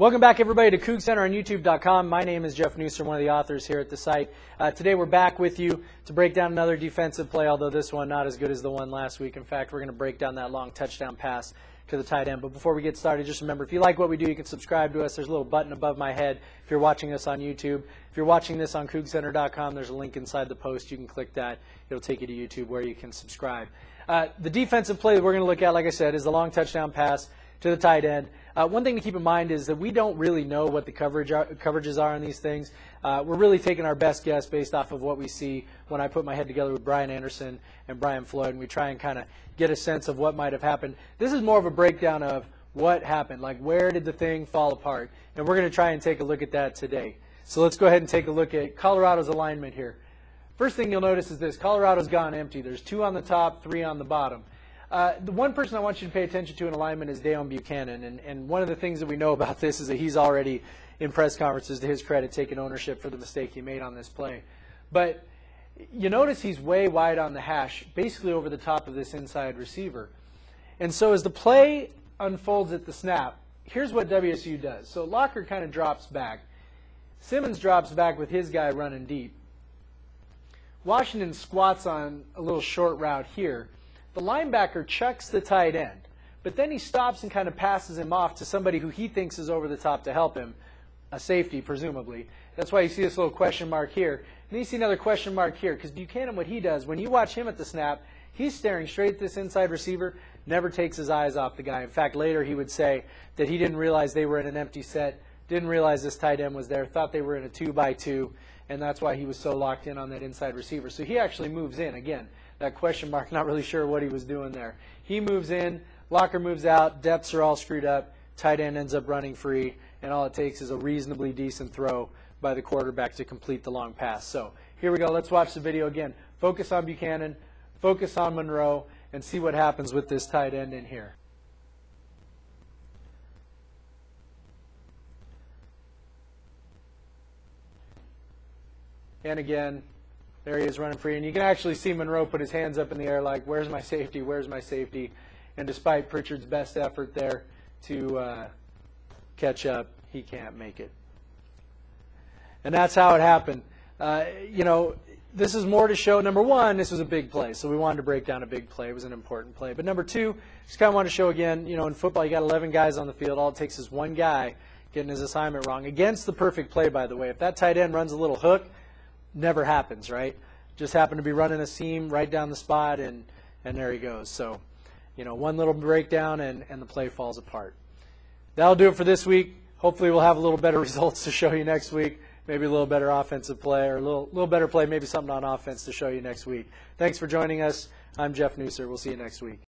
Welcome back, everybody, to Coug Center on YouTube.com. My name is Jeff Nusser, one of the authors here at the site. Today we're back with you to break down another defensive play, although this one not as good as the one last week. In fact, we're going to break down that long touchdown pass to the tight end. But before we get started, just remember, if you like what we do, you can subscribe to us. There's a little button above my head if you're watching us on YouTube. If you're watching this on CougCenter.com, there's a link inside the post. You can click that. It'll take you to YouTube where you can subscribe. The defensive play that we're going to look at, like I said, is the long touchdown pass to the tight end. One thing to keep in mind is that we don't really know what the coverages are on these things. We're really taking our best guess based off of what we see when I put my head together with Brian Anderson and Brian Floyd, and we try and kind of get a sense of what might have happened. This is more of a breakdown of what happened, like where did the thing fall apart, and we're going to try and take a look at that today. So let's go ahead and take a look at Colorado's alignment here. First thing you'll notice is this: Colorado's gone empty. There's 2 on the top, 3 on the bottom. The one person I want you to pay attention to in alignment is Deion Buchanan, and one of the things that we know about this is that he's already, in press conferences, to his credit, taken ownership for the mistake he made on this play. But you notice he's way wide on the hash, basically over the top of this inside receiver. And so as the play unfolds at the snap, here's what WSU does. So Locker kind of drops back. Simmons drops back with his guy running deep. Washington squats on a little short route here. The linebacker chucks the tight end, but then he stops and kind of passes him off to somebody who he thinks is over the top to help him, a safety presumably. That's why you see this little question mark here. And then you see another question mark here, because Buchanan, what he does, when you watch him at the snap, he's staring straight at this inside receiver, never takes his eyes off the guy. In fact, later he would say that he didn't realize they were in an empty set, didn't realize this tight end was there, thought they were in a 2-by-2, and that's why he was so locked in on that inside receiver. So he actually moves in again. That question mark, not really sure what he was doing there. He moves in, Locker moves out, depths are all screwed up, tight end ends up running free, and all it takes is a reasonably decent throw by the quarterback to complete the long pass. So here we go. Let's watch the video again. Focus on Buchanan, focus on Monroe, and see what happens with this tight end in here. And again, there he is running free. And you can actually see Monroe put his hands up in the air like, where's my safety, where's my safety? And despite Pritchard's best effort there to catch up, he can't make it. And that's how it happened. You know, this is more to show, number one, this was a big play. So we wanted to break down a big play. It was an important play. But number two, just kind of want to show again, you know, in football you got 11 guys on the field. All it takes is one guy getting his assignment wrong. Against the perfect play, by the way. If that tight end runs a little hook, never happens, right? Just happened to be running a seam right down the spot, and there he goes. So, you know, one little breakdown, and the play falls apart. That'll do it for this week. Hopefully we'll have a little better results to show you next week. Maybe a little better offensive play, or a little better play, maybe something on offense to show you next week. Thanks for joining us. I'm Jeff Nusser. We'll see you next week.